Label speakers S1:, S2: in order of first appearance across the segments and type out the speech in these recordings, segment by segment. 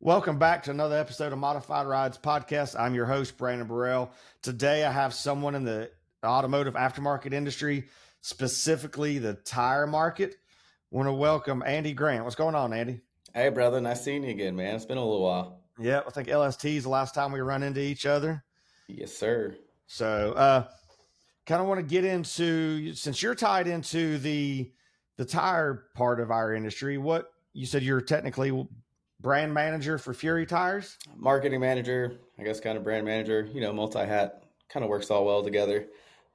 S1: Welcome back to another episode of Modified Rides Podcast. I'm your host, Brandon Burrell. Today, I have someone in the automotive aftermarket industry, specifically the tire market. I want to welcome Andy Grant. What's going on, Andy?
S2: Hey, brother. Nice seeing you again, man. It's been a little while.
S1: Yeah, I think LST is the last time we run into each other.
S2: Yes, sir.
S1: So, kind of want to get into, since you're tied into the tire part of our industry, what you said you're technically brand manager for Fury Tires?
S2: Marketing manager, I guess, kind of brand manager, multi-hat, kind of works all well together.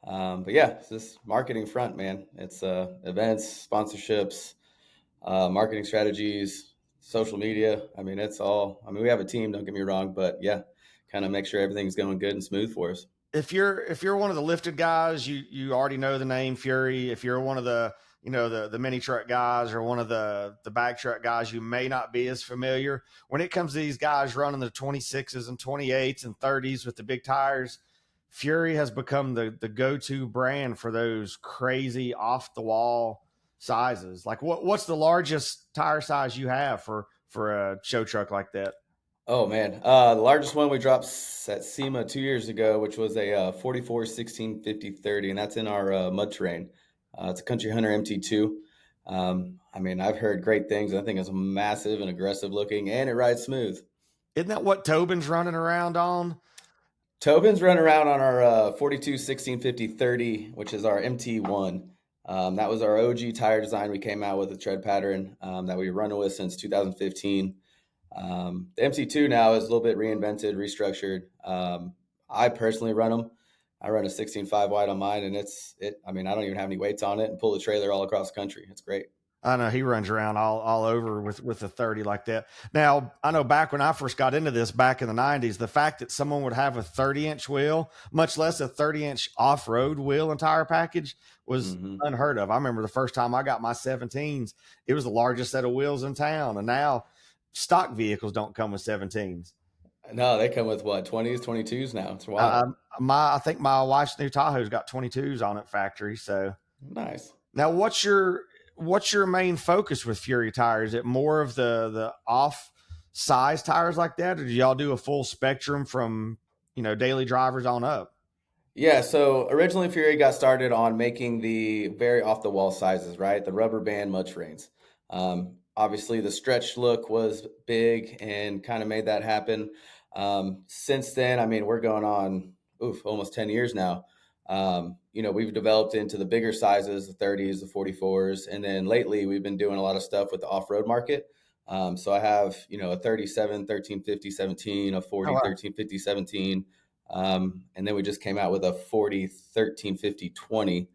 S2: But yeah, it's this marketing front, man. It's events, sponsorships, marketing strategies, social media. We have a team, don't get me wrong, but yeah, kind of make sure everything's going good and smooth for us.
S1: If you're one of the lifted guys, you already know the name Fury. If you're one of the the mini truck guys or one of the bag truck guys, you may not be as familiar. When it comes to these guys running the 26s and 28s and 30s with the big tires, Fury has become the go-to brand for those crazy off the wall sizes. Like what's the largest tire size you have for a show truck like that?
S2: Oh man, the largest one we dropped at SEMA 2 years ago, which was a 44 16 50 30, and that's in our mud terrain. It's a Country Hunter MT2. I've heard great things. I think it's massive and aggressive looking, and it rides smooth.
S1: Isn't that what Tobin's running around on?
S2: Tobin's run around on our 42 16 50 30, which is our MT1. That was our OG tire design we came out with, a tread pattern that we've run with since 2015. The MT2 now is a little bit reinvented, restructured. I personally run them. I run a 16.5 wide on mine, and I don't even have any weights on it and pull the trailer all across the country. It's great.
S1: I know he runs around all over with a 30 like that. Now, I know back when I first got into this back in the 90s, the fact that someone would have a 30-inch wheel, much less a 30-inch off-road wheel and tire package, was unheard of. I remember the first time I got my 17s, it was the largest set of wheels in town. And now stock vehicles don't come with 17s.
S2: No, they come with what, 20s, 22s now. It's wild.
S1: I think my wife's new Tahoe's got 22s on it factory. So
S2: nice.
S1: Now, what's your main focus with Fury Tires? Is it more of the off size tires like that, or do y'all do a full spectrum from daily drivers on up?
S2: Yeah, so originally Fury got started on making the very off the wall sizes, right? The rubber band mud terrains. Obviously, the stretch look was big and kind of made that happen. Since then, we're going on almost 10 years now. We've developed into the bigger sizes, the 30s, the 44s, and then lately we've been doing a lot of stuff with the off-road market. So I have, a 37, 13, 50, 17, a 40, 13, 50, 17. And then we just came out with a 40, 13, 50, 20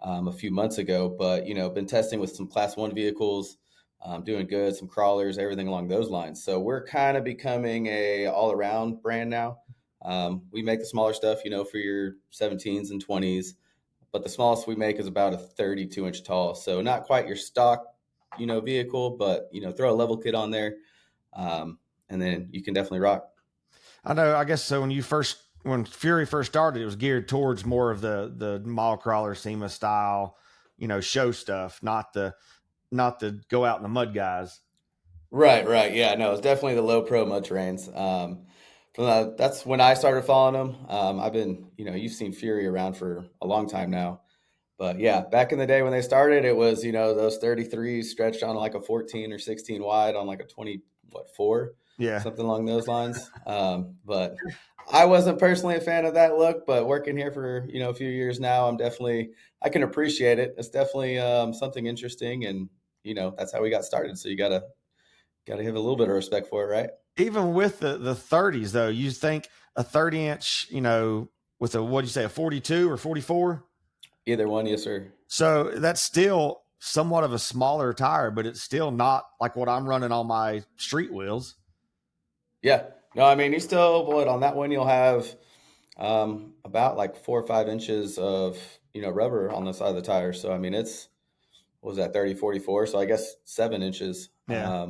S2: a few months ago. But, been testing with some class 1 vehicles, doing good, some crawlers, everything along those lines. So we're kind of becoming a all-around brand now. We make the smaller stuff, for your 17s and 20s, but the smallest we make is about a 32-inch tall. So not quite your stock, vehicle, but, throw a level kit on there, and then you can definitely rock.
S1: I know. I guess so. When Fury first started, it was geared towards more of the mall crawler SEMA style, show stuff, not the go out in the mud guys.
S2: Right. Yeah, no, it's definitely the low pro mud terrains. That's when I started following them. I've been, you've seen Fury around for a long time now. But yeah, back in the day when they started, it was, those 33s stretched on like a 14 or 16 wide on like a 4?
S1: Yeah.
S2: Something along those lines. But I wasn't personally a fan of that look, but working here for, a few years now, I can appreciate it. It's definitely something interesting, and, that's how we got started. So you gotta have a little bit of respect for it, right?
S1: Even with the 30s though, you think a 30-inch, with what'd you say, a 42 or 44?
S2: Either one, yes, sir.
S1: So that's still somewhat of a smaller tire, but it's still not like what I'm running on my street wheels.
S2: Yeah. No, you still, on that one, you'll have about like 4 or 5 inches of, rubber on the side of the tire. So, it's, what was that, 30, 44? So I guess 7 inches.
S1: Yeah.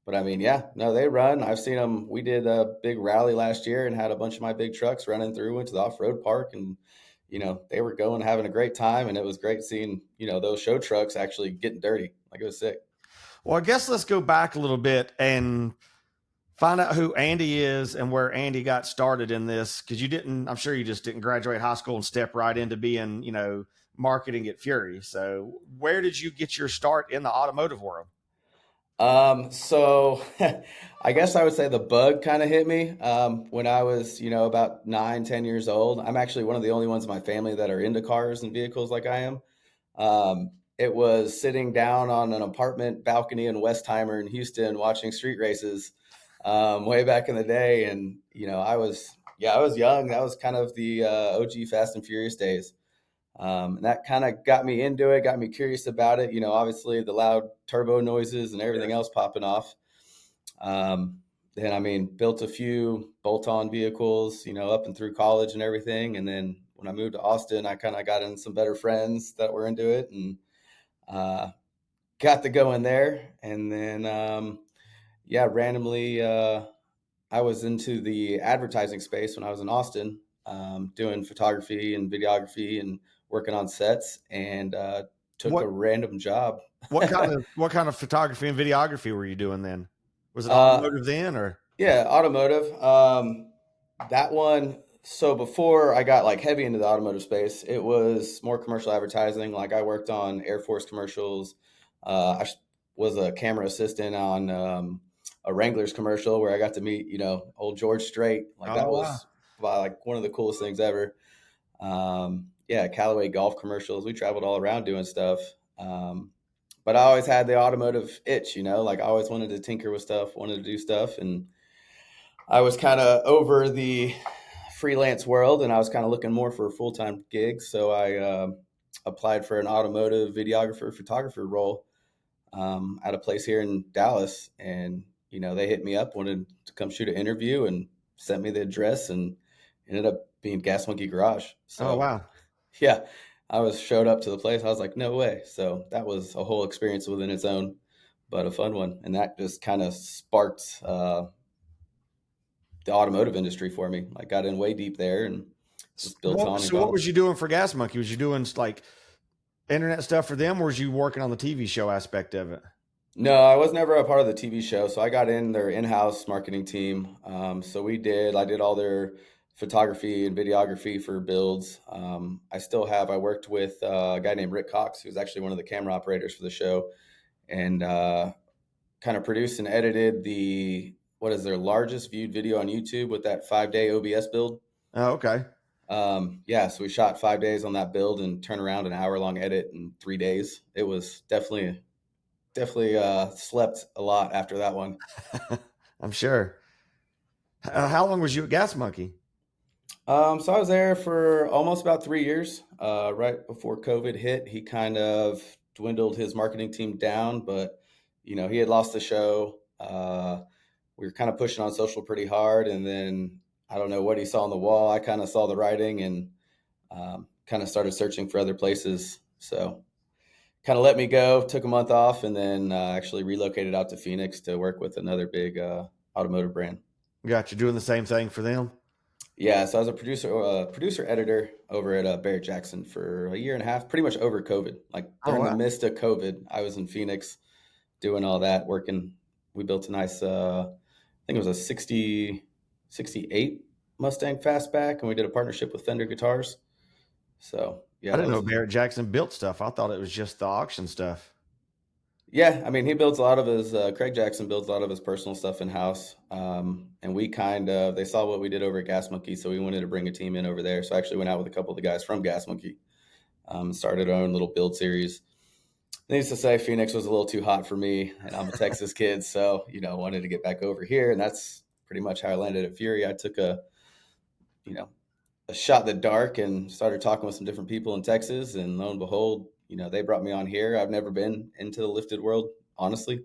S2: But yeah, no, they run. I've seen them. We did a big rally last year and had a bunch of my big trucks running through, went to the off-road park, and, they were going, having a great time. And it was great seeing, those show trucks actually getting dirty. Like, it was sick.
S1: Well, I guess let's go back a little bit. And Find out who Andy is and where Andy got started in this, because I'm sure you just didn't graduate high school and step right into being, marketing at Fury. So where did you get your start in the automotive world?
S2: So I guess I would say the bug kind of hit me when I was, about 9, 10 years old. I'm actually one of the only ones in my family that are into cars and vehicles like I am. It was sitting down on an apartment balcony in Westheimer in Houston watching street races way back in the day. And, I was young. That was kind of the OG Fast and Furious days. And that kind of got me into it, got me curious about it. Obviously the loud turbo noises and everything else popping off. Then, built a few bolt-on vehicles, up and through college and everything. And then when I moved to Austin, I kind of got in some better friends that were into it and got to go in there. And then, randomly, I was into the advertising space when I was in Austin, doing photography and videography and working on sets, and took a
S1: What
S2: random job.
S1: what kind of photography and videography were you doing then? Was it
S2: uh,
S1: automotive then, or?
S2: yeah, automotive. That one. So before I got like heavy into the automotive space, it was more commercial advertising. Like I worked on Air Force commercials. Was a camera assistant on a Wranglers commercial where I got to meet, old George Strait. Like that
S1: Oh wow.
S2: was like one of the coolest things ever. Callaway golf commercials. We traveled all around doing stuff. But I always had the automotive itch, like I always wanted to tinker with stuff, wanted to do stuff. And I was kind of over the freelance world and I was kind of looking more for a full-time gig. So I applied for an automotive videographer, photographer role at a place here in Dallas. And, they hit me up, wanted to come shoot an interview and sent me the address and ended up being Gas Monkey Garage.
S1: Oh
S2: So
S1: wow.
S2: yeah, showed up to the place. I was like, no way. So that was a whole experience within its own, but a fun one. And that just kind of sparked the automotive industry for me. Like got in way deep there and just built
S1: What,
S2: on and
S1: so what
S2: gone.
S1: was you doing for Gas Monkey? Was you doing like internet stuff for them, or was you working on the TV show aspect of it?
S2: No, I was never a part of the TV show, so I got in their in-house marketing team. I did all their photography and videography for builds. I worked with a guy named Rick Cox, who's actually one of the camera operators for the show, and kind of produced and edited what is their largest viewed video on YouTube with that 5-day OBS build.
S1: Oh, okay.
S2: So we shot 5 days on that build and turned around an hour-long edit in 3 days. It was definitely slept a lot after that one.
S1: I'm sure. How long was you at Gas Monkey?
S2: So I was there for almost about 3 years. Right before COVID hit, he kind of dwindled his marketing team down, but he had lost the show. We were kind of pushing on social pretty hard, and then I don't know what he saw on the wall. I kind of saw the writing and kind of started searching for other places. So kind of let me go, took a month off, and then actually relocated out to Phoenix to work with another big automotive brand.
S1: Got you doing the same thing for them?
S2: Yeah, so I was a producer editor over at Barrett Jackson for a year and a half, pretty much over COVID. Like
S1: Oh
S2: during the
S1: wow.
S2: midst of COVID, I was in Phoenix doing all that, working. We built a nice, I think it was a 68 Mustang Fastback, and we did a partnership with Fender Guitars. So
S1: I
S2: yeah, that
S1: didn't know
S2: was
S1: Barrett Jackson built stuff. I thought it was just the auction stuff.
S2: Yeah, he builds a lot of his, Craig Jackson builds a lot of his personal stuff in house. And they saw what we did over at Gas Monkey, so we wanted to bring a team in over there. So I actually went out with a couple of the guys from Gas Monkey, started our own little build series. Needless to say, Phoenix was a little too hot for me, and I'm a Texas kid, so, wanted to get back over here. And that's pretty much how I landed at Fury. I took you know, a shot in the dark and started talking with some different people in Texas. And lo and behold, they brought me on here. I've never been into the lifted world, honestly.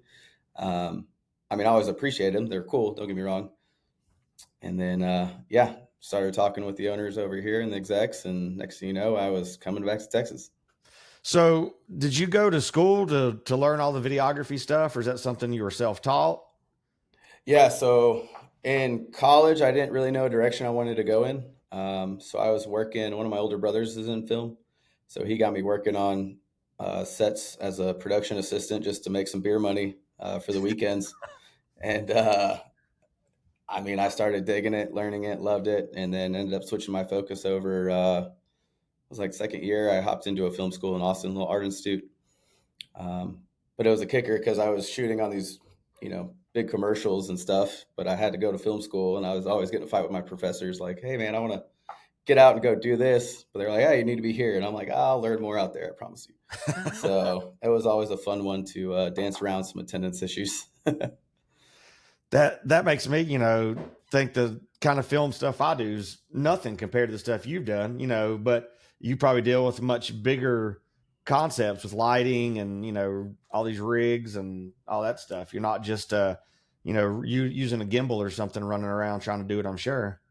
S2: I always appreciate them. They're cool. Don't get me wrong. And then, started talking with the owners over here and the execs. And next thing you know, I was coming back to Texas.
S1: So did you go to school to learn all the videography stuff, or is that something you were self-taught?
S2: Yeah. So in college, I didn't really know a direction I wanted to go in. So I was working, one of my older brothers is in film. So he got me working on sets as a production assistant just to make some beer money for the weekends. And I mean, I started digging it, learning it, loved it, and then ended up switching my focus over. It was like second year. I hopped into a film school in Austin, a little art institute. But it was a kicker because I was shooting on these, big commercials and stuff. But I had to go to film school, and I was always getting a fight with my professors, like, "Hey, man, I want to get out and go do this," but they're like, "Hey, you need to be here," and I'm like, "I'll learn more out there, I promise you." So it was always a fun one to dance around some attendance issues.
S1: That makes me, think the kind of film stuff I do is nothing compared to the stuff you've done, but you probably deal with much bigger concepts with lighting and, all these rigs and all that stuff. You're not just, you using a gimbal or something running around trying to do it, I'm sure.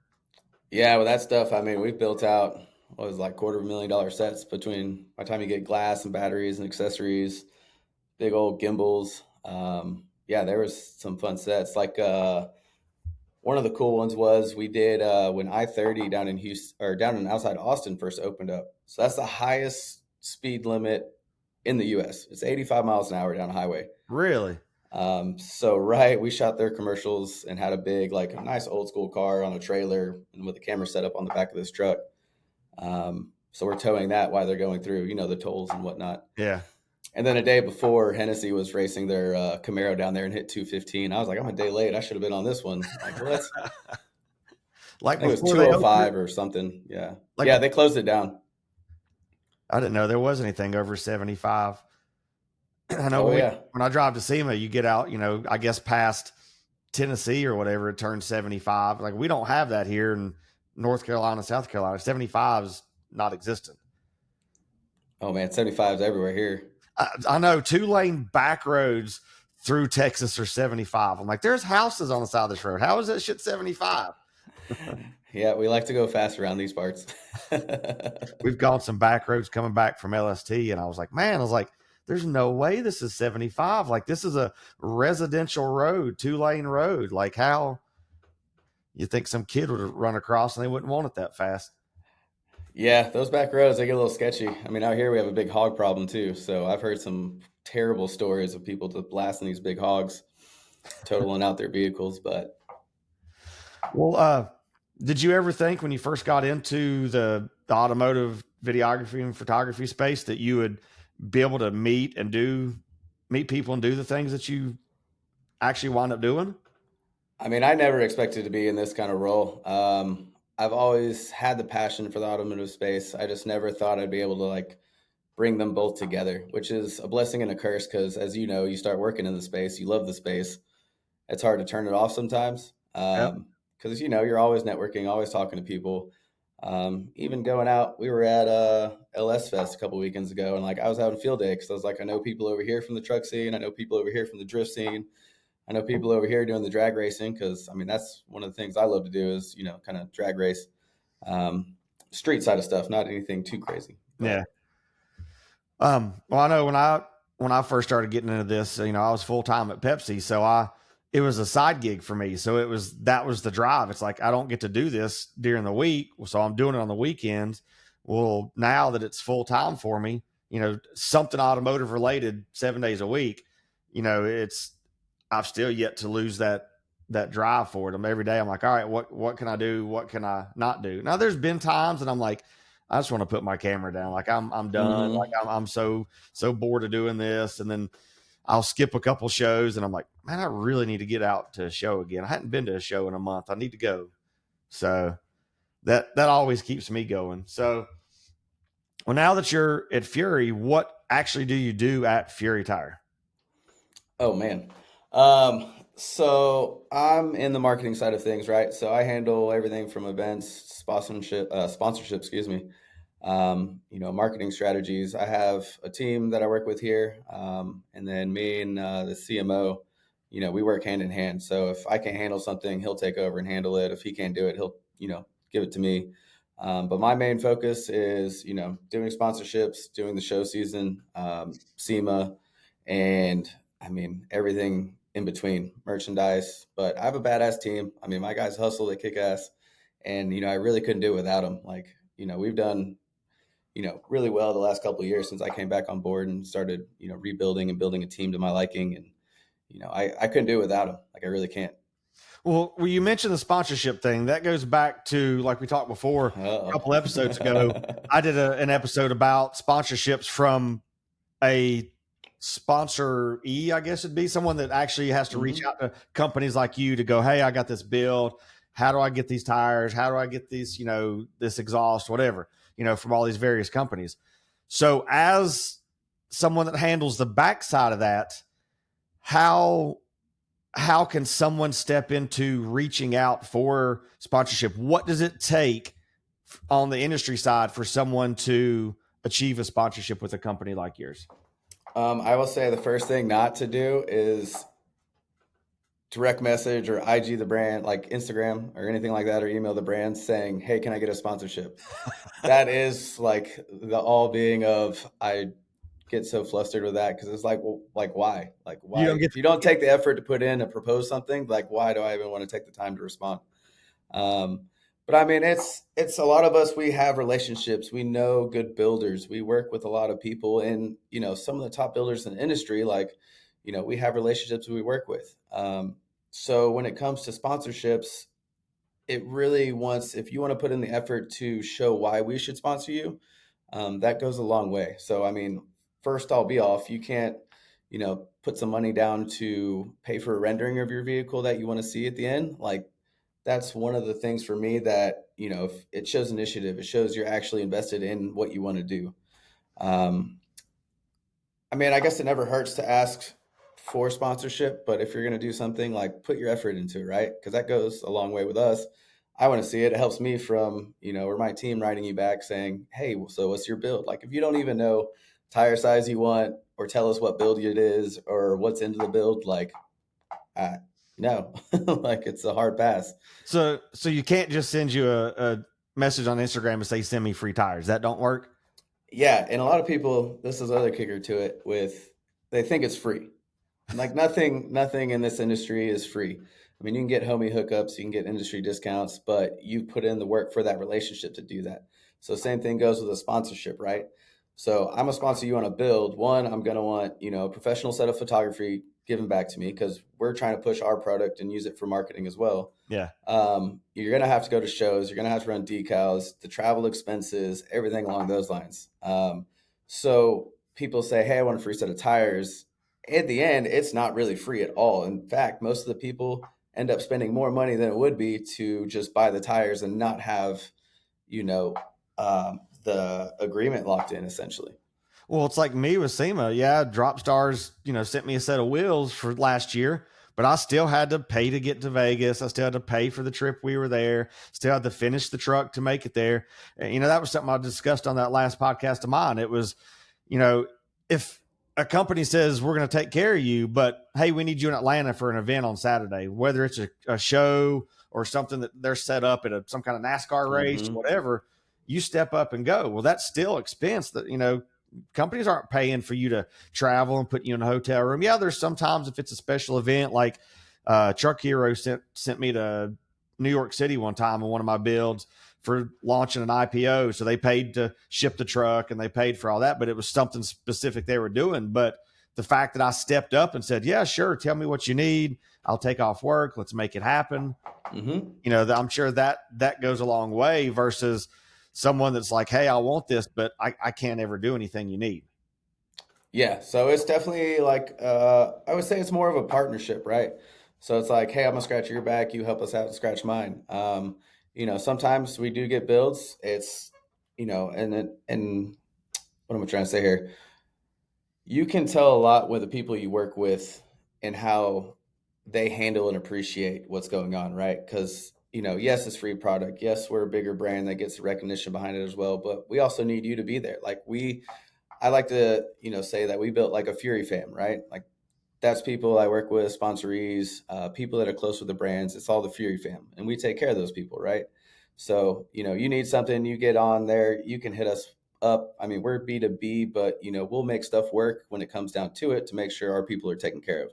S2: Yeah, with that stuff, I mean, we've built out what was like $250,000 sets between by the time you get glass and batteries and accessories, big old gimbals. Yeah, there was some fun sets. Like one of the cool ones was we did when I-30 down in Houston or down in outside Austin first opened up. So that's the highest speed limit in the U.S. It's 85 miles an hour down a highway.
S1: Really?
S2: So right, we shot their commercials and had a big, like a nice old school car on a trailer and with a camera set up on the back of this truck. So we're towing that while they're going through, the tolls and whatnot.
S1: Yeah.
S2: And then a day before, Hennessy was racing their Camaro down there and hit 215. I was like, I'm a day late. I should have been on this one. Like, what?
S1: Like
S2: I think it was 205 or something. Yeah. Yeah, they closed it down.
S1: I didn't know there was anything over 75. I know when I drive to SEMA, you get out, I guess past Tennessee or whatever, it turns 75. Like we don't have that here in North Carolina, South Carolina. 75 is not existent.
S2: Oh man, 75 is everywhere here.
S1: I know 2-lane back roads through Texas are 75. I'm like, there's houses on the side of this road. How is that shit 75?
S2: Yeah, we like to go fast around these parts.
S1: We've gone some back roads coming back from LST, and I was like, there's no way this is 75. Like, this is a residential road, 2-lane road. Like, how you think some kid would run across and they wouldn't want it that fast?
S2: Yeah, those back roads, they get a little sketchy. I mean, out here we have a big hog problem too. So I've heard some terrible stories of people just blasting these big hogs, totaling out their vehicles. But
S1: well, did you ever think when you first got into the automotive videography and photography space that you would be able to meet people and do the things that you actually wound up doing?
S2: I mean, I never expected to be in this kind of role. I've always had the passion for the automotive space. I just never thought I'd be able to like bring them both together, which is a blessing and a curse because as you know, you start working in the space, you love the space. It's hard to turn it off sometimes because you're always networking, always talking to people. Even going out, we were at LS Fest a couple weekends ago, and like I was having field day because I was like, I know people over here from the truck scene, I know people over here from the drift scene, I know people over here doing the drag racing because I mean that's one of the things I love to do is kind of drag race, street side of stuff, not anything too crazy.
S1: But. Yeah. Well, I know when I first started getting into this, I was full time at Pepsi, so it was a side gig for me. So that was the drive. It's like I don't get to do this during the week, so I'm doing it on the weekends. Well, now that it's full time for me, something automotive related 7 days a week, I've still yet to lose that drive for it. Every day I'm like, all right, what can I do? What can I not do? Now there's been times and I'm like, I just want to put my camera down. Like I'm done.
S2: Mm-hmm.
S1: Like I'm so bored of doing this. And then I'll skip a couple shows and I'm like, man, I really need to get out to a show again. I hadn't been to a show in a month. I need to go. So that always keeps me going. So, well, now that you're at Fury, what actually do you do at Fury Tire?
S2: Oh man. So I'm in the marketing side of things, right? So I handle everything from events, sponsorship, excuse me. Marketing strategies. I have a team that I work with here. And then me and the CMO, we work hand in hand. So if I can't handle something, he'll take over and handle it. If he can't do it, he'll, give it to me. But my main focus is, doing sponsorships, doing the show season, SEMA, and I mean, everything in between, merchandise. But I have a badass team. I mean, my guys hustle, they kick ass. And, I really couldn't do it without them. Like, we've done, really well the last couple of years since I came back on board and started, rebuilding and building a team to my liking. And, I couldn't do it without them. Like, I really can't.
S1: Well, you mentioned the sponsorship thing. That goes back to, like we talked before, a couple episodes ago. I did an episode about sponsorships from a sponsor I guess it'd be someone that actually has to reach out to companies like you to go, hey, I got this build. How do I get these tires? How do I get these, this exhaust, whatever, from all these various companies. So as someone that handles the backside of that, how can someone step into reaching out for sponsorship? What does it take on the industry side for someone to achieve a sponsorship with a company like yours?
S2: I will say the first thing not to do is direct message or IG the brand, like Instagram or anything like that, or email the brand saying, hey, can I get a sponsorship? That is like the all being of, I get so flustered with that because it's like, well, like why? Like why? If you don't take the effort to put in and propose something, like why do I even want to take the time to respond? But I mean, it's a lot of us, we have relationships. We know good builders. We work with a lot of people and, some of the top builders in the industry, like, we have relationships we work with. So when it comes to sponsorships, it really if you want to put in the effort to show why we should sponsor you, that goes a long way. So, I mean, first I'll be off. You can't, put some money down to pay for a rendering of your vehicle that you want to see at the end. Like, that's one of the things for me that, if it shows initiative, it shows you're actually invested in what you want to do. I mean, I guess it never hurts to ask for sponsorship, but if you're going to do something, like put your effort into it, right? Because that goes a long way with us. I want to see it. It helps me from, or my team writing you back saying, hey, so what's your build? Like if you don't even know tire size you want, or tell us what build it is, or what's into the build, like, no, like it's a hard pass.
S1: So you can't just send you a message on Instagram and say, send me free tires. That don't work.
S2: Yeah. And a lot of people, this is the other kicker to it they think it's free. Like nothing in this industry is free. I mean, you can get homie hookups, you can get industry discounts, but you put in the work for that relationship to do that. So same thing goes with a sponsorship, right? So I'm gonna sponsor you on a build. One, I'm gonna want, a professional set of photography given back to me because we're trying to push our product and use it for marketing as well.
S1: Yeah.
S2: You're gonna have to go to shows, you're gonna have to run decals, the travel expenses, everything along those lines. So people say, hey, I want a free set of tires. At the end, it's not really free at all. In fact, most of the people end up spending more money than it would be to just buy the tires and not have, the agreement locked in essentially.
S1: Well, it's like me with SEMA. Yeah, Drop Stars, sent me a set of wheels for last year, but I still had to pay to get to Vegas. I still had to pay for the trip we were there. Still had to finish the truck to make it there. And, that was something I discussed on that last podcast of mine. It was, if a company says we're going to take care of you, but hey, we need you in Atlanta for an event on Saturday, whether it's a show or something that they're set up at some kind of NASCAR race, whatever, you step up and go. Well, that's still expense that, companies aren't paying for you to travel and put you in a hotel room. Yeah, there's sometimes if it's a special event, like Truck Hero sent me to New York City one time on one of my builds for launching an IPO. So they paid to ship the truck and they paid for all that, but it was something specific they were doing. But the fact that I stepped up and said, yeah, sure, tell me what you need. I'll take off work. Let's make it happen. I'm sure that goes a long way versus someone that's like, hey, I want this, but I can't ever do anything you need.
S2: Yeah. So it's definitely like, I would say it's more of a partnership, right? So it's like, hey, I'm gonna scratch your back. You help us out and scratch mine. Sometimes we do get builds. It's, and what am I trying to say here? You can tell a lot with the people you work with and how they handle and appreciate what's going on, right? Because, yes, it's free product. Yes, we're a bigger brand that gets recognition behind it as well. But we also need you to be there. Like I like to, say that we built like a Fury fam, right? Like that's people I work with, sponsorees, people that are close with the brands. It's all the Fury fam. And we take care of those people, right? So, you need something, you get on there, you can hit us up. I mean, we're B2B, but, we'll make stuff work when it comes down to it to make sure our people are taken care of.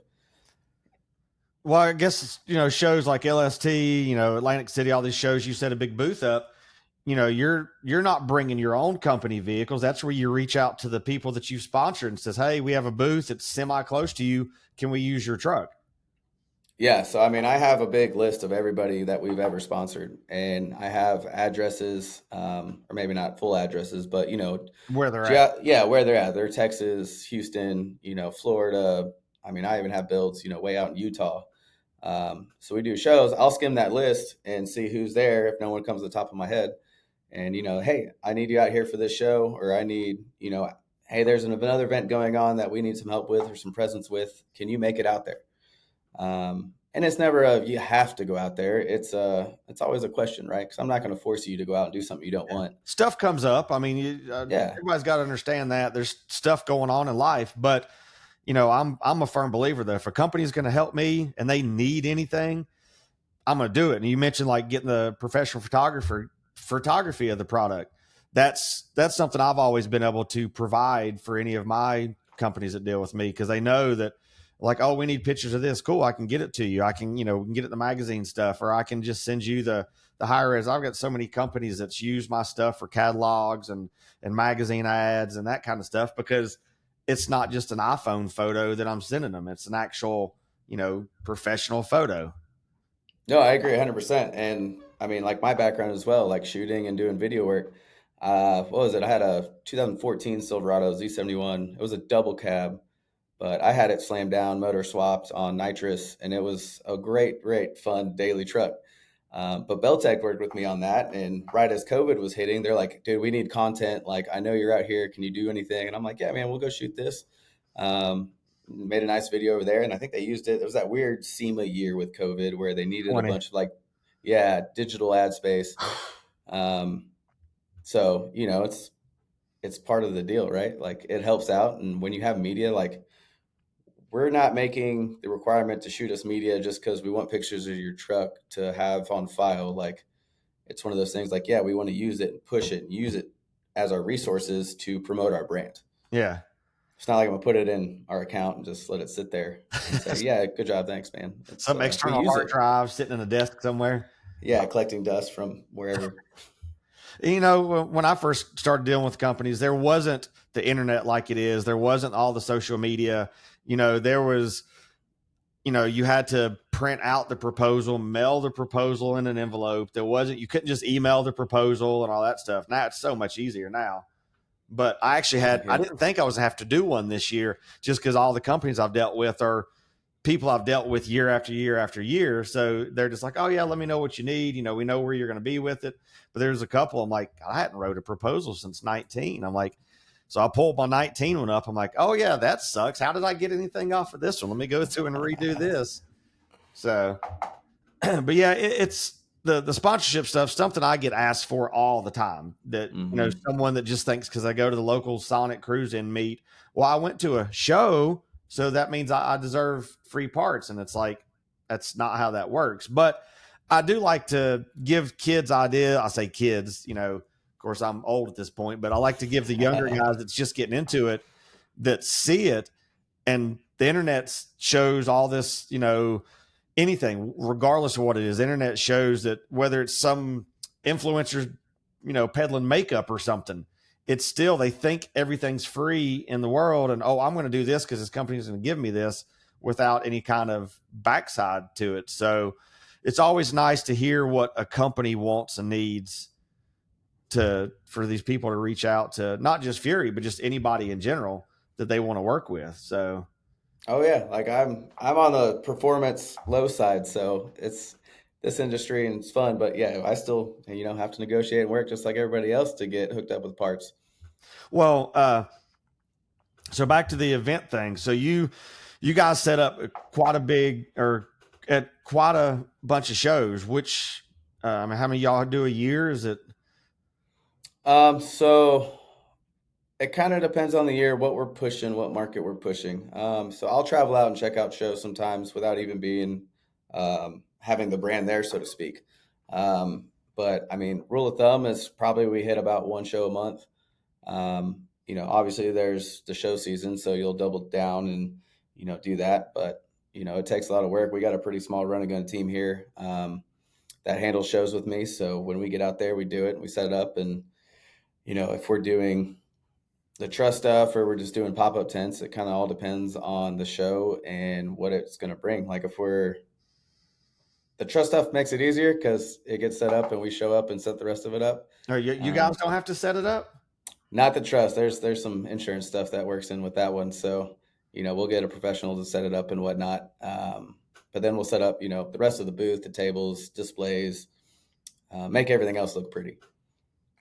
S1: Well, I guess, shows like LST, Atlantic City, all these shows, you set a big booth up. You're not bringing your own company vehicles. That's where you reach out to the people that you've sponsored and says, hey, we have a booth. It's semi close to you. Can we use your truck?
S2: Yeah, so I mean, I have a big list of everybody that we've ever sponsored, and I have addresses, or maybe not full addresses, but
S1: Where they're at.
S2: yeah, where they're at. They're Texas, Houston, Florida. I mean, I even have builds, way out in Utah. So we do shows. I'll skim that list and see who's there if no one comes to the top of my head. And hey, I need you out here for this show, or I need, hey, there's another event going on that we need some help with or some presence with. Can you make it out there? And it's never you have to go out there. It's always a question, right? Because I'm not going to force you to go out and do something you don't want.
S1: Stuff comes up. I mean,
S2: Yeah,
S1: everybody's got to understand that there's stuff going on in life, but I'm a firm believer that if a company's going to help me and they need anything, I'm going to do it. And you mentioned like getting the professional photography of the product. That's something I've always been able to provide for any of my companies that deal with me, because they know that, like, oh, we need pictures of this. Cool, I can get it to you. I can, we can get it in the magazine stuff, or I can just send you the high res. I've got so many companies that's used my stuff for catalogs and magazine ads and that kind of stuff, because it's not just an iPhone photo that I'm sending them. It's an actual, professional photo.
S2: no, I agree 100%. And I mean, like my background as well, like shooting and doing video work. What was it? I had a 2014 Silverado Z71. It was a double cab, but I had it slammed down, motor swapped on nitrous, and it was a great, great, fun daily truck. But Beltec worked with me on that, and right as COVID was hitting, they're like, "Dude, we need content. Like, I know you're out here. Can you do anything?" And I'm like, "Yeah, man, we'll go shoot this." Made a nice video over there, and I think they used it. It was that weird SEMA year with COVID where they needed a
S1: 20.
S2: bunch of digital ad space. Um, so it's part of the deal, right? Like it helps out, and when you have media, like we're not making the requirement to shoot us media just because we want pictures of your truck to have on file. Like it's one of those things like, yeah, we want to use it and push it and use it as our resources to promote our brand.
S1: Yeah.
S2: It's not like I'm gonna put it in our account and just let it sit there and say, yeah, good job, thanks, man. It's
S1: Some
S2: we
S1: external
S2: use
S1: hard
S2: it.
S1: drive sitting in a desk somewhere.
S2: Yeah, collecting dust from wherever.
S1: When I first started dealing with companies, there wasn't the internet like it is. There wasn't all the social media. There was, you had to print out the proposal, mail the proposal in an envelope. You couldn't just email the proposal and all that stuff. Now it's so much easier now. But I actually I
S2: Yeah.
S1: didn't think I was going to have to do one this year, just because all the companies I've dealt with are people I've dealt with year after year after year. So they're just like, oh yeah, let me know what you need. We know where you're going to be with it. But there's a couple, I'm like, I hadn't wrote a proposal since 19. I'm like, so I pulled my 19 one up. I'm like, oh yeah, that sucks. How did I get anything off of this one? Let me go through and redo this. So, but yeah, it's the sponsorship stuff, something I get asked for all the time. That someone that just thinks because I go to the local Sonic Cruise In meet, well, I went to a show, so that means I deserve free parts, and it's like that's not how that works. But I do like to give kids idea. I say kids, of course I'm old at this point, but I like to give the younger guys that's just getting into it, that see it, and the internet shows all this, anything, regardless of what it is. Internet shows that whether it's some influencers, peddling makeup or something, it's still, they think everything's free in the world. And, oh, I'm going to do this because this company is going to give me this without any kind of backside to it. So it's always nice to hear what a company wants and needs for these people to reach out to, not just Fury, but just anybody in general that they want to work with. So
S2: Oh yeah, like I'm on the performance low side, so it's this industry and it's fun, but yeah, I still have to negotiate and work just like everybody else to get hooked up with parts.
S1: well, so back to the event thing. So you guys set up quite a big, or at quite a bunch of shows. Which I mean, how many y'all do a year? Is it?
S2: So it kind of depends on the year, what we're pushing, what market we're pushing. So I'll travel out and check out shows sometimes without even being having the brand there, so to speak. But I mean, rule of thumb is probably we hit about one show a month. Obviously there's the show season, so you'll double down and do that. But it takes a lot of work. We got a pretty small run and gun team here that handles shows with me. So when we get out there, we do it. We set it up, and if we're doing the trust stuff or we're just doing pop-up tents, it kind of all depends on the show and what it's going to bring. Like if we're the truck stuff makes it easier because it gets set up and we show up and set the rest of it up.
S1: Or you guys don't have to set it up?
S2: Not the trust. There's some insurance stuff that works in with that one. So, we'll get a professional to set it up and whatnot. But then we'll set up, the rest of the booth, the tables, displays, make everything else look pretty.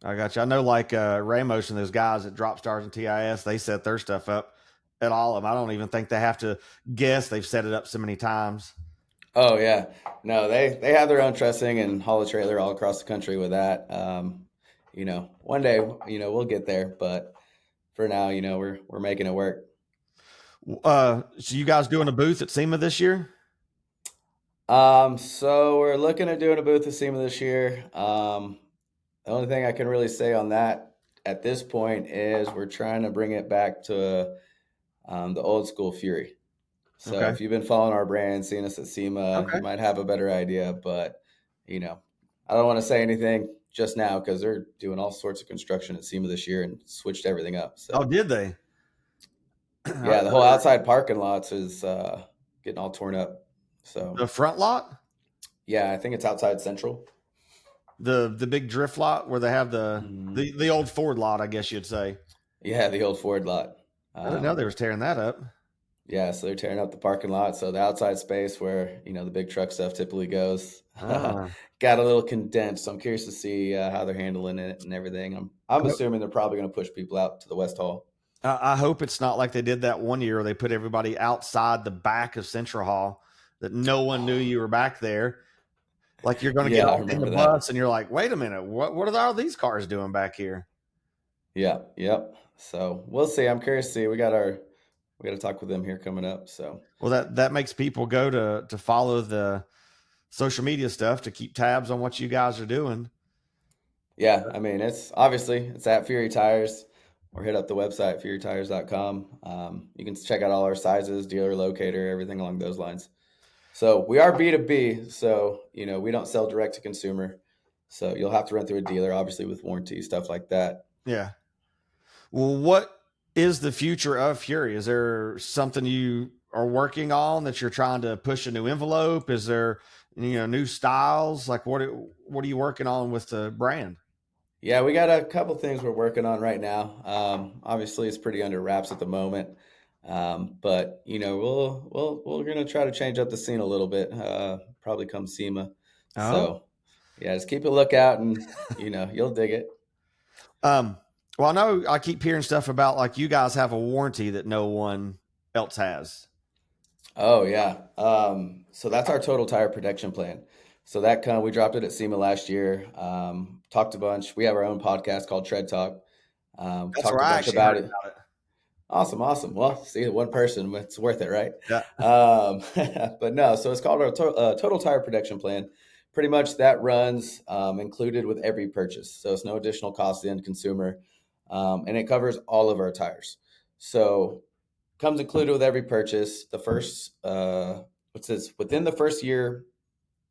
S1: I got you. I know like Ramos and those guys at Drop Stars and TIS, they set their stuff up at all of them. I don't even think they have to guess. They've set it up so many times.
S2: Oh yeah. No, they have their own trussing and haul a trailer all across the country with that. One day, we'll get there, but for now, we're making it work.
S1: So you guys doing a booth at SEMA this year?
S2: So we're looking at doing a booth at SEMA this year. The only thing I can really say on that at this point is we're trying to bring it back to the old school Fury. So
S1: Okay.
S2: if you've been following our brand, seeing us at SEMA,
S1: Okay.
S2: you might have a better idea. But, I don't want to say anything just now because they're doing all sorts of construction at SEMA this year and switched everything up. So
S1: Oh, did they?
S2: yeah, the whole outside parking lots is getting all torn up. So
S1: The front lot?
S2: yeah, I think it's outside Central.
S1: The big drift lot where they have the old Ford lot, I guess you'd say.
S2: Yeah, the old Ford lot.
S1: I didn't know they was tearing that up.
S2: Yeah, so they're tearing up the parking lot. So the outside space where, the big truck stuff typically goes got a little condensed. So I'm curious to see how they're handling it and everything. I'm assuming they're probably going to push people out to the West Hall.
S1: I hope it's not like they did that one year where they put everybody outside the back of Central Hall that no one knew you were back there. Like you're going to get in the bus and you're like, wait a minute, what are all these cars doing back here?
S2: Yeah, yep. So we'll see. I'm curious to see. We got to talk with them here coming up. So
S1: well, that makes people go to follow the social media stuff to keep tabs on what you guys are doing.
S2: Yeah, I mean it's at Fury Tires, or hit up the website furytires.com. You can check out all our sizes, dealer locator, everything along those lines. So we are B2B, so we don't sell direct to consumer. So you'll have to run through a dealer, obviously with warranty, stuff like that.
S1: Yeah. Well, what is the future of Fury? Is there something you are working on that you're trying to push a new envelope? Is there new styles? Like what are you working on with the brand?
S2: Yeah, we got a couple things we're working on right now. Obviously it's pretty under wraps at the moment. But we're gonna try to change up the scene a little bit. Probably come SEMA.
S1: Oh.
S2: So yeah, just keep a lookout and you'll dig it.
S1: Well, I know I keep hearing stuff about like you guys have a warranty that no one else has.
S2: Oh yeah. So that's our total tire protection plan. So we dropped it at SEMA last year. Talked a bunch. We have our own podcast called Tread Talk.
S1: That's
S2: talked
S1: where
S2: a
S1: I
S2: bunch
S1: actually
S2: about
S1: heard
S2: it.
S1: about it.
S2: Awesome. Well, see, one person, it's worth it, right?
S1: Yeah.
S2: But no, so it's called our total tire protection plan. Pretty much that runs included with every purchase. So it's no additional cost to the end consumer. And it covers all of our tires. So comes included with every purchase. The first, within the first year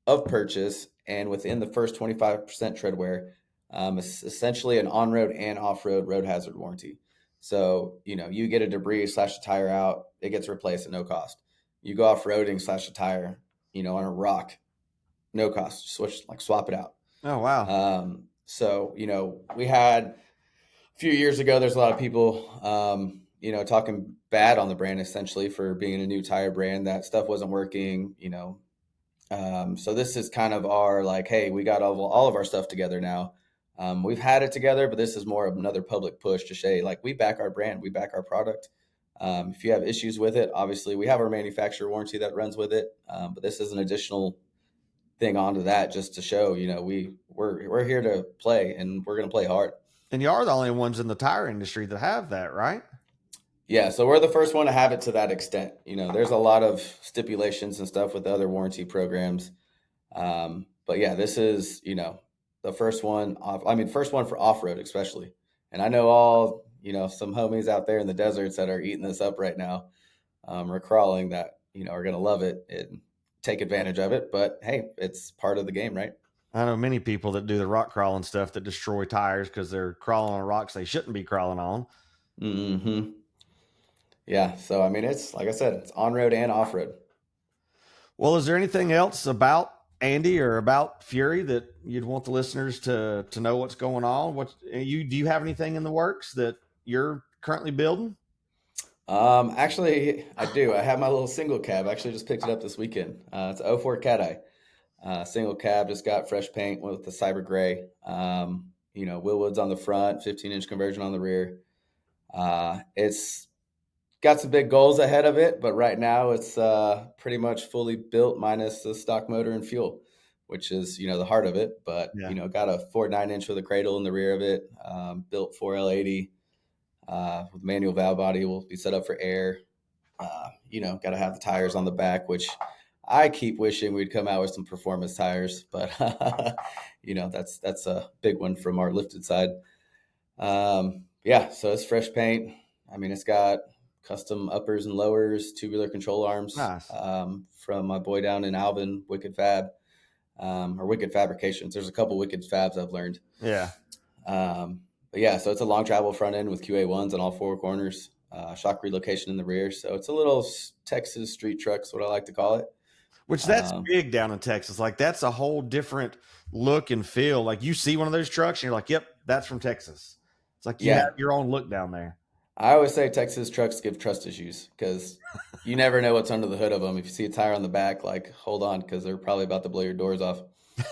S2: of purchase and within the first 25% tread wear, it's essentially an on-road and off-road road hazard warranty. So, you get a debris / a tire out, it gets replaced at no cost. You go off-roading / a tire, on a rock, no cost. Swap it out.
S1: Oh, wow.
S2: So, we had a few years ago, there's a lot of people, talking bad on the brand essentially for being a new tire brand. That stuff wasn't working, so this is kind of our hey, we got all of our stuff together now. We've had it together, but this is more of another public push to say we back our brand, we back our product. If you have issues with it, obviously we have our manufacturer warranty that runs with it. But this is an additional thing onto that just to show, we're here to play and we're going to play hard.
S1: And you are the only ones in the tire industry that have that, right?
S2: Yeah, so we're the first one to have it to that extent. There's a lot of stipulations and stuff with other warranty programs. But yeah, this is, the first one first one for off-road especially. And I know all, some homies out there in the deserts that are eating this up right now, or crawling that, are going to love it and take advantage of it. But hey, it's part of the game, right?
S1: I know many people that do the rock crawling stuff that destroy tires because they're crawling on rocks they shouldn't be crawling on.
S2: Mm-hmm. Yeah. So, it's like I said, it's on-road and off-road.
S1: Well, is there anything else about Andy, or about Fury that you'd want the listeners to know what's going on? Do you have anything in the works that you're currently building?
S2: Actually, I do. I have my little single cab. I actually just picked it up this weekend. It's a '04 Cat Eye. Single cab, just got fresh paint with the cyber gray. Willwoods on the front, 15-inch conversion on the rear. It's got some big goals ahead of it, but right now it's pretty much fully built minus the stock motor and fuel, which is, the heart of it. But,
S1: Yeah.
S2: Got a 4.9-inch with a cradle in the rear of it, built 4L80 with manual valve body. Will be set up for air. Got to have the tires on the back, which I keep wishing we'd come out with some performance tires, but that's a big one from our lifted side. So it's fresh paint. I mean, it's got custom uppers and lowers, tubular control arms.
S1: Nice.
S2: From my boy down in Alvin, Wicked Fab, or Wicked Fabrications. There's a couple Wicked Fabs I've learned.
S1: Yeah.
S2: So it's a long travel front end with QA1s on all four corners, shock relocation in the rear. So it's a little Texas street truck is what I like to call it.
S1: Which that's big down in Texas. Like that's a whole different look and feel. Like you see one of those trucks and you're like, yep, that's from Texas. It's like you have your own look down there.
S2: I always say Texas trucks give trust issues because you never know what's under the hood of them. If you see a tire on the back, like hold on, because they're probably about to blow your doors off.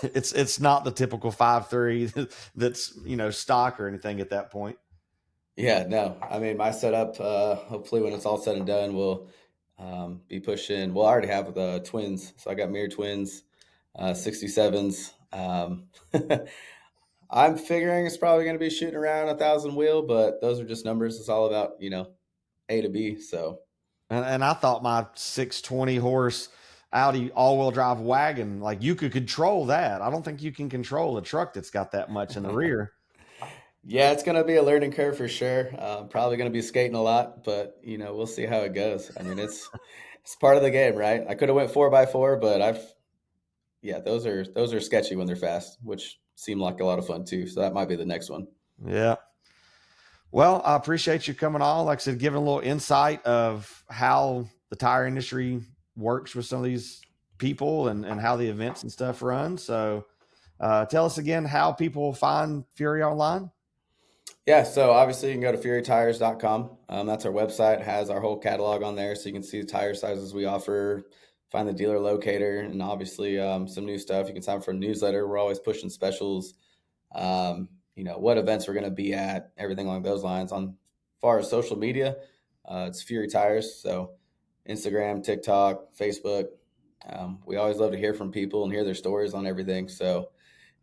S1: It's not the typical 5.3 that's stock or anything at that point.
S2: Yeah, no. I mean, my setup. Hopefully, when it's all said and done, we'll be pushing. Well, I already have the twins, so I got mirror twins, 67s. I'm figuring it's probably going to be shooting around 1,000 wheel, but those are just numbers. It's all about A to B. So,
S1: and I thought my 620 horse Audi all-wheel drive wagon, like you could control that. I don't think you can control a truck that's got that much in the rear.
S2: Yeah, it's going to be a learning curve for sure. Probably going to be skating a lot, but we'll see how it goes. I mean, it's part of the game, right? I could have went 4x4, but those are sketchy when they're fast, which seem like a lot of fun too. So that might be the next one.
S1: Yeah. Well, I appreciate you coming on. Like I said, giving a little insight of how the tire industry works with some of these people and how the events and stuff run. So tell us again how people find Fury online.
S2: Yeah, so obviously you can go to furytires.com. That's our website, has our whole catalog on there, so you can see the tire sizes we offer, find the dealer locator, and obviously some new stuff. You can sign up for a newsletter. We're always pushing specials, what events we're going to be at, everything along those lines. On far as social media, it's Fury Tires, so Instagram, TikTok, Facebook. We always love to hear from people and hear their stories on everything. So,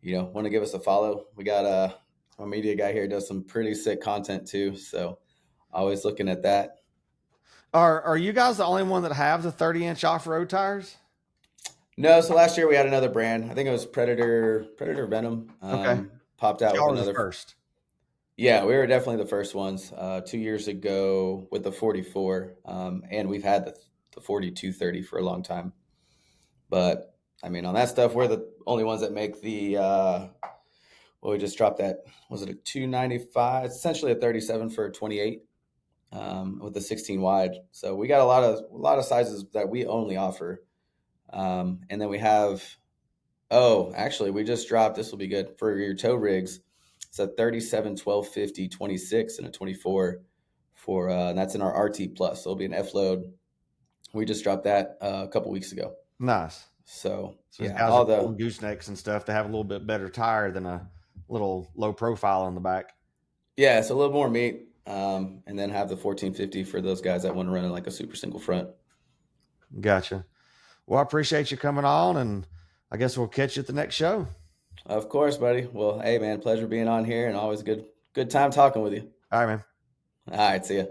S2: want to give us a follow. We got our media guy here does some pretty sick content too. So always looking at that.
S1: Are you guys the only one that have the 30-inch off-road tires?
S2: No. So last year we had another brand. I think it was Predator Venom.
S1: Okay.
S2: Popped out with another
S1: first.
S2: Yeah, we were definitely the first ones 2 years ago with the 44. And we've had the 4230 for a long time. But I mean, on that stuff, we're the only ones that make the, we just dropped that. Was it a 295? It's essentially a 37 for a 28 with a 16 wide. So we got a lot of sizes that we only offer. And then we have, actually, we just dropped. This will be good for your tow rigs. It's a 37, 12, 50, 26, and a 24 for, and that's in our RT Plus. So it'll be an F load. We just dropped that a couple weeks ago.
S1: Nice.
S2: So
S1: yeah, all the goosenecks and stuff to have a little bit better tire than a little low profile on the back.
S2: Yeah, it's a little more meat. And then have the 1450 for those guys that want to run in like a super single front.
S1: Gotcha. Well, I appreciate you coming on, and I guess we'll catch you at the next show.
S2: Of course, buddy. Well, hey man, pleasure being on here, and always good time talking with you.
S1: All right, man.
S2: All right, see ya.